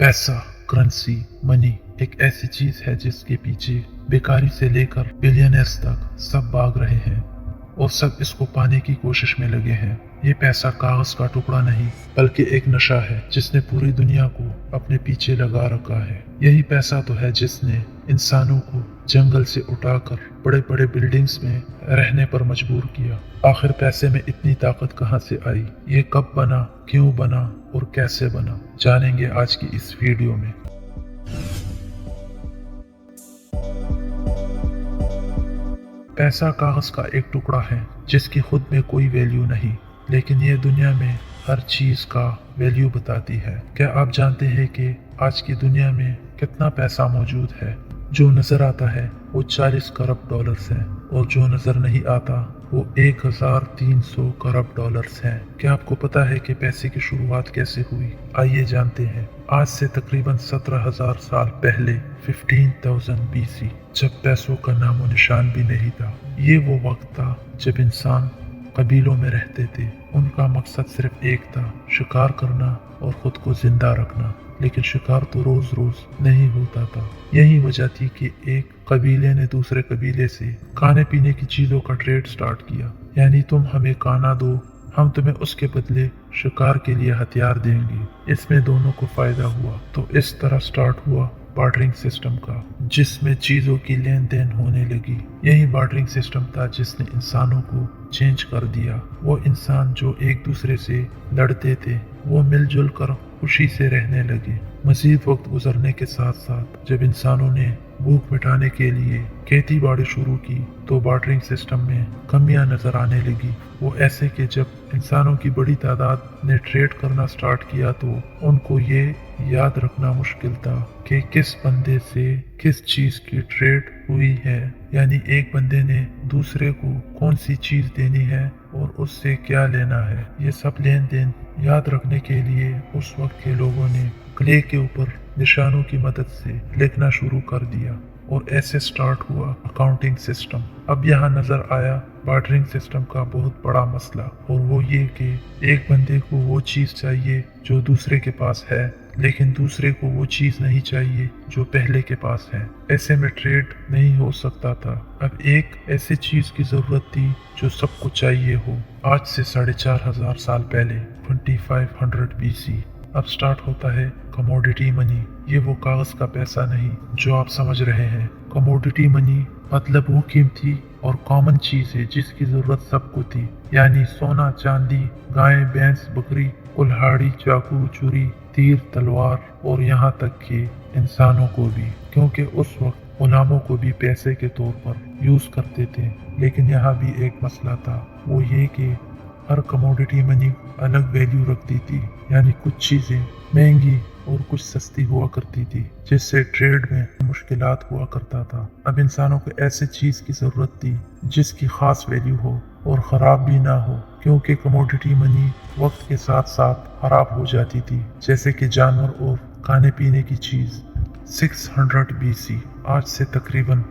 पैसा, currency, money एक ऐसी चीज है जिसके पीछे बेकारी से लेकर बिलियनर्स तक सब भाग रहे हैं और सब इसको पाने की कोशिश में लगे हैं। ये पैसा कागज का टुकड़ा नहीं बल्कि एक नशा है जिसने पूरी दुनिया को अपने पीछे लगा रखा है। यही पैसा तो है जिसने इंसानों को जंगल से उठाकर बड़े बड़े बिल्डिंग्स में रहने पर मजबूर किया। आखिर पैसे में इतनी ताकत कहाँ से आई? ये कब बना, क्यों बना और कैसे बना, जानेंगे आज की इस वीडियो में। पैसा कागज का एक टुकड़ा है जिसकी खुद में कोई वैल्यू नहीं, लेकिन ये दुनिया में हर चीज का वैल्यू बताती है। क्या आप जानते हैं कि आज की दुनिया में कितना पैसा मौजूद है? जो नजर आता है वो 40 खरब डॉलर्स है और जो नजर नहीं आता वो 1300 खरब डॉलर्स है। क्या आपको पता है कि पैसे की शुरुआत कैसे हुई? आइए जानते हैं। आज से तकरीबन 17,000 साल पहले 15,000 BC जब पैसों का नामो निशान भी नहीं था। ये वो वक्त था जब इंसान कबीलों में रहते थे। उनका मकसद सिर्फ एक था, शिकार करना और खुद को जिंदा रखना। लेकिन शिकार तो रोज रोज नहीं होता था। यही वजह थी कि एक कबीले ने दूसरे कबीले से खाने पीने की चीजों का ट्रेड स्टार्ट किया। यानी तुम हमें खाना दो, हम तुम्हें उसके बदले शिकार के लिए हथियार देंगे। इसमें दोनों को फायदा हुआ। तो इस तरह स्टार्ट हुआ बार्टरिंग सिस्टम का, जिसमें चीजों की लेन देन होने लगी। यही बार्टरिंग सिस्टम था जिसने इंसानों को चेंज कर दिया। वो इंसान जो एक दूसरे से लड़ते थे वो मिलजुल कर खुशी से रहने लगे। मजीद वक्त गुजरने के साथ साथ जब इंसानों ने भूख मिटाने के लिए खेती बाड़ी शुरू की तो बार्टरिंग सिस्टम में कमियां नजर आने लगी। वो ऐसे कि जब इंसानों की बड़ी तादाद ने ट्रेड करना स्टार्ट किया तो उनको ये याद रखना मुश्किल था कि किस बंदे से किस चीज की ट्रेड हुई है। यानी एक बंदे ने दूसरे को कौन सी चीज देनी है और उससे क्या लेना है। ये सब लेन देन याद रखने के लिए उस वक्त के लोगों ने क्ले के ऊपर निशानों की मदद से लिखना शुरू कर दिया और ऐसे स्टार्ट हुआ अकाउंटिंग सिस्टम। अब यहाँ नजर आया बार्टरिंग सिस्टम का बहुत बड़ा मसला, और वो ये कि एक बंदे को वो चीज चाहिए जो दूसरे के पास है, लेकिन दूसरे को वो चीज नहीं चाहिए जो पहले के पास है। ऐसे में ट्रेड नहीं हो सकता था। अब एक ऐसी चीज की जरूरत थी जो सबको चाहिए हो। आज से 4,500 साल पहले 2500 BC अब स्टार्ट होता है कमोडिटी मनी। ये वो कागज का पैसा नहीं जो आप समझ रहे हैं। कमोडिटी मनी मतलब वो कीमती और कॉमन चीज है जिसकी जरूरत सबको थी। यानी सोना, चांदी, गाय, भैंस, बकरी, कुल्हाड़ी, चाकू, छुरी, तीर, तलवार और यहाँ तक कि इंसानों को भी, क्योंकि उस वक्त गुलामों को भी पैसे के तौर पर यूज करते थे। लेकिन यहाँ भी एक मसला था, वो ये कि हर कमोडिटी मनी अलग वैल्यू रखती थी। यानी कुछ चीजें महंगी और कुछ सस्ती हुआ करती थी, जिससे ट्रेड में मुश्किलात हुआ करता था। अब इंसानों को ऐसी चीज की जरूरत थी जिसकी खास वैल्यू हो और खराब भी ना हो, क्योंकि कमोडिटी मनी वक्त के साथ साथ खराब हो जाती थी, जैसे कि जानवर और खाने पीने की चीज। 600 BC आज से तकरीबन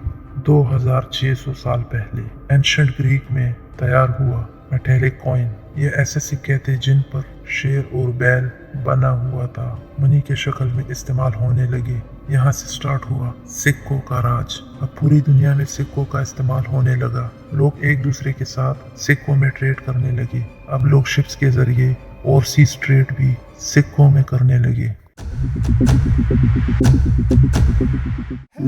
2600 साल पहले एंशिएंट ग्रीक में तैयार हुआ मेटेलिक कॉइन। ये ऐसे सिक्के थे जिन पर शेर और बैल बना हुआ था, मनी के शक्ल में इस्तेमाल होने लगे। यहाँ से स्टार्ट हुआ सिक्कों का राज। अब पूरी दुनिया में सिक्कों का इस्तेमाल होने लगा। लोग एक दूसरे के साथ सिक्कों में ट्रेड करने लगे। अब लोग शिप्स के जरिए और सीज ट्रेड भी सिक्कों में करने लगे।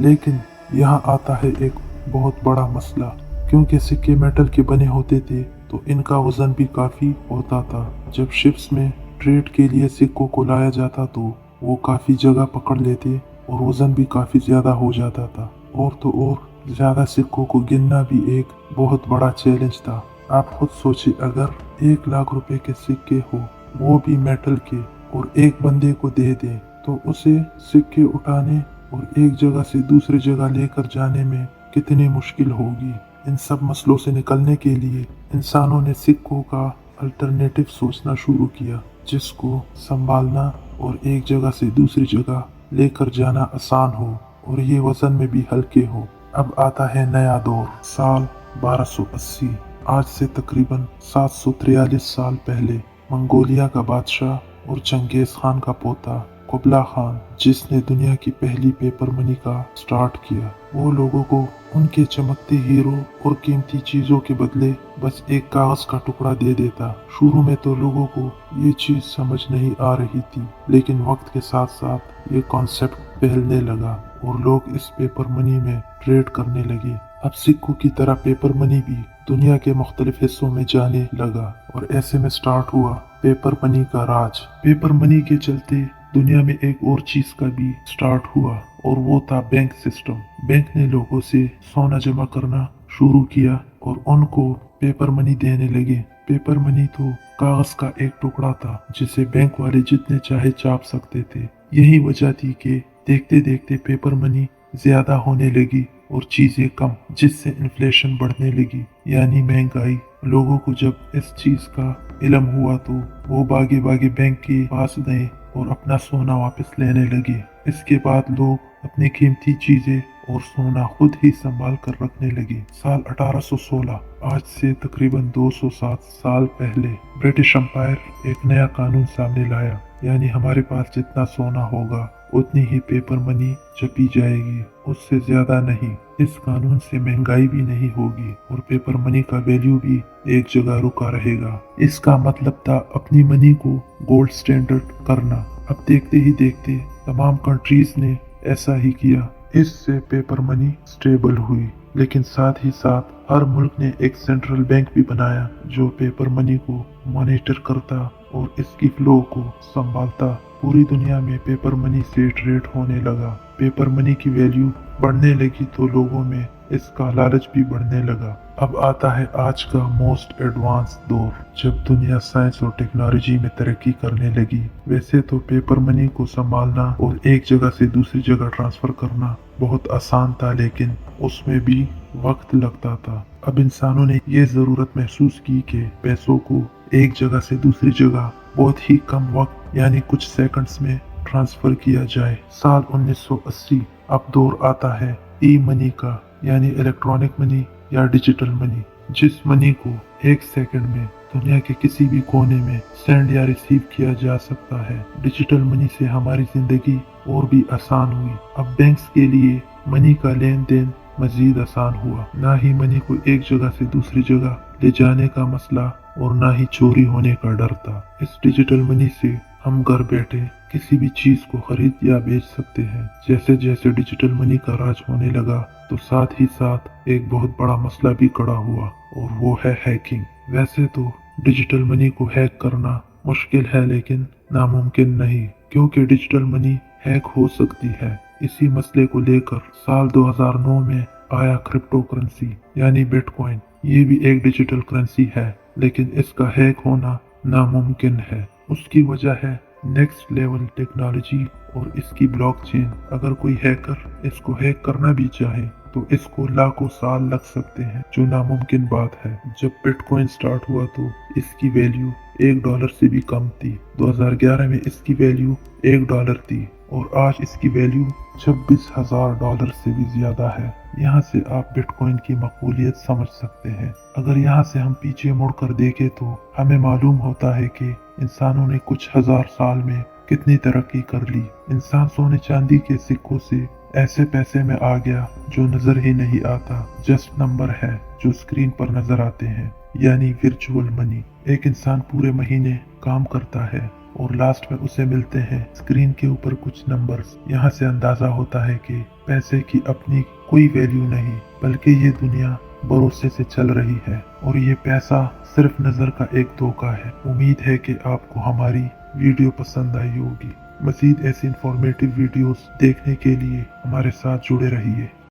लेकिन यहाँ आता है एक बहुत बड़ा मसला, क्योंकि सिक्के मेटल के बने होते थे तो इनका वजन भी काफी होता था। जब शिप्स में ट्रेड के लिए सिक्कों को लाया जाता तो वो काफी जगह पकड़ लेते और वजन भी काफी ज्यादा हो जाता था। और तो और ज्यादा सिक्कों को गिनना भी एक बहुत बड़ा चैलेंज था। आप खुद सोचिए, अगर 1 लाख रुपए के सिक्के हो, वो भी मेटल के, और एक बंदे को दे दे तो उसे सिक्के उठाने और एक जगह से दूसरी जगह लेकर जाने में कितनी मुश्किल होगी। इन सब मसलों से निकलने के लिए इंसानों ने सिक्कों का अल्टरनेटिव सोचना शुरू किया, जिसको संभालना और एक जगह से दूसरी जगह लेकर जाना आसान हो और ये वजन में भी हल्के हो। अब आता है नया दौर, साल 1280। आज से तकरीबन 743 साल पहले मंगोलिया का बादशाह और चंगेज खान का पोता कुबला खान, जिसने दुनिया की पहली पेपर मनी का स्टार्ट किया, वो लोगों को उनके चमकते हीरो और कीमती चीजों के बदले बस एक कागज का टुकड़ा दे देता। शुरू में तो लोगों को ये चीज समझ नहीं आ रही थी, लेकिन वक्त के साथ साथ ये कॉन्सेप्ट फैलने लगा और लोग इस पेपर मनी में ट्रेड करने लगे। अब सिक्कों की तरह पेपर मनी भी दुनिया के मुख्तलिफ हिस्सों में जाने लगा और ऐसे में स्टार्ट हुआ पेपर मनी का राज। पेपर मनी के चलते दुनिया में एक और चीज का भी स्टार्ट हुआ और वो था बैंक सिस्टम। बैंक ने लोगों से सोना जमा करना शुरू किया और उनको पेपर मनी देने लगे। पेपर मनी तो कागज का एक टुकड़ा था जिसे बैंक वाले जितने चाहे छाप सकते थे। यही वजह थी कि देखते देखते पेपर मनी ज्यादा होने लगी और चीजें कम, जिससे इन्फ्लेशन बढ़ने लगी यानी महंगाई। लोगों को जब इस चीज का इल्म हुआ तो वो भागे भागे बैंक के पास गए और अपना सोना वापस लेने लगे। इसके बाद लोग अपनी कीमती चीजें और सोना खुद ही संभाल कर रखने लगे। साल 1816, आज से तकरीबन 207 साल पहले, ब्रिटिश एम्पायर एक नया कानून सामने लाया, यानी हमारे पास जितना सोना होगा उतनी ही पेपर मनी छपी जाएगी, उससे ज्यादा नहीं। इस कानून से महंगाई भी नहीं होगी और पेपर मनी का वैल्यू भी एक जगह रुका रहेगा। इसका मतलब था अपनी मनी को गोल्ड स्टैंडर्ड करना। अब देखते ही देखते तमाम कंट्रीज ने ऐसा ही किया। इससे पेपर मनी स्टेबल हुई, लेकिन साथ ही साथ हर मुल्क ने एक सेंट्रल बैंक भी बनाया जो पेपर मनी को मॉनिटर करता और इसकी फ्लो को संभालता। पूरी दुनिया में पेपर मनी से ट्रेड होने लगा। पेपर मनी की वैल्यू बढ़ने लगी तो लोगों में इसका लालच भी बढ़ने लगा। अब आता है आज का मोस्ट एडवांस दौर, जब दुनिया साइंस और टेक्नोलॉजी में तरक्की करने लगी। वैसे तो पेपर मनी को संभालना और एक जगह से दूसरी जगह ट्रांसफर करना बहुत आसान था, लेकिन उसमें भी वक्त लगता था। अब इंसानों ने ये जरूरत महसूस की कि पैसों को एक जगह से दूसरी जगह बहुत ही कम वक्त यानी कुछ सेकंड्स में ट्रांसफर किया जाए। साल 1980, अब दौर आता है ई मनी का, यानी इलेक्ट्रॉनिक मनी या डिजिटल मनी, जिस मनी को एक सेकंड में दुनिया के किसी भी कोने में सेंड या रिसीव किया जा सकता है। डिजिटल मनी से हमारी जिंदगी और भी आसान हुई। अब बैंक्स के लिए मनी का लेन देन मजीद आसान हुआ। ना ही मनी को एक जगह से दूसरी जगह ले जाने का मसला और ना ही चोरी होने का डर था। इस डिजिटल मनी से हम घर बैठे किसी भी चीज को खरीद या बेच सकते हैं। जैसे जैसे डिजिटल मनी का राज होने लगा तो साथ ही साथ एक बहुत बड़ा मसला भी खड़ा हुआ और वो है हैकिंग। वैसे तो डिजिटल मनी को हैक करना मुश्किल है, लेकिन नामुमकिन नहीं, क्योंकि डिजिटल मनी हैक हो सकती है। इसी मसले को लेकर साल 2009 में आया क्रिप्टो करेंसी यानी बिटकॉइन। ये भी एक डिजिटल करेंसी है, लेकिन इसका हैक होना नामुमकिन है। उसकी वजह है नेक्स्ट लेवल टेक्नोलॉजी और इसकी ब्लॉकचेन। अगर कोई हैकर इसको हैक करना भी चाहे तो इसको लाखों साल लग सकते हैं, जो नामुमकिन बात है। जब बिटकॉइन स्टार्ट हुआ तो इसकी वैल्यू $1 से भी कम थी। 2011 में इसकी वैल्यू $1 थी और आज इसकी वैल्यू $26,000 से भी ज्यादा है। यहाँ से आप बिटकॉइन की मकबूलियत समझ सकते हैं। अगर यहाँ से हम पीछे मुड़कर देखें तो हमें मालूम होता है कि इंसानों ने कुछ हजार साल में कितनी तरक्की कर ली। इंसान सोने चांदी के सिक्कों से ऐसे पैसे में आ गया जो नजर ही नहीं आता, जस्ट नंबर है जो स्क्रीन पर नजर आते हैं, यानी वर्चुअल मनी। एक इंसान पूरे महीने काम करता है और लास्ट में उसे मिलते हैं स्क्रीन के ऊपर कुछ नंबर्स। यहाँ से अंदाजा होता है कि पैसे की अपनी कोई वैल्यू नहीं, बल्कि ये दुनिया भरोसे से चल रही है और ये पैसा सिर्फ नजर का एक धोखा है। उम्मीद है कि आपको हमारी वीडियो पसंद आई होगी। मजीद ऐसी इंफॉर्मेटिव वीडियोस देखने के लिए हमारे साथ जुड़े रहिए।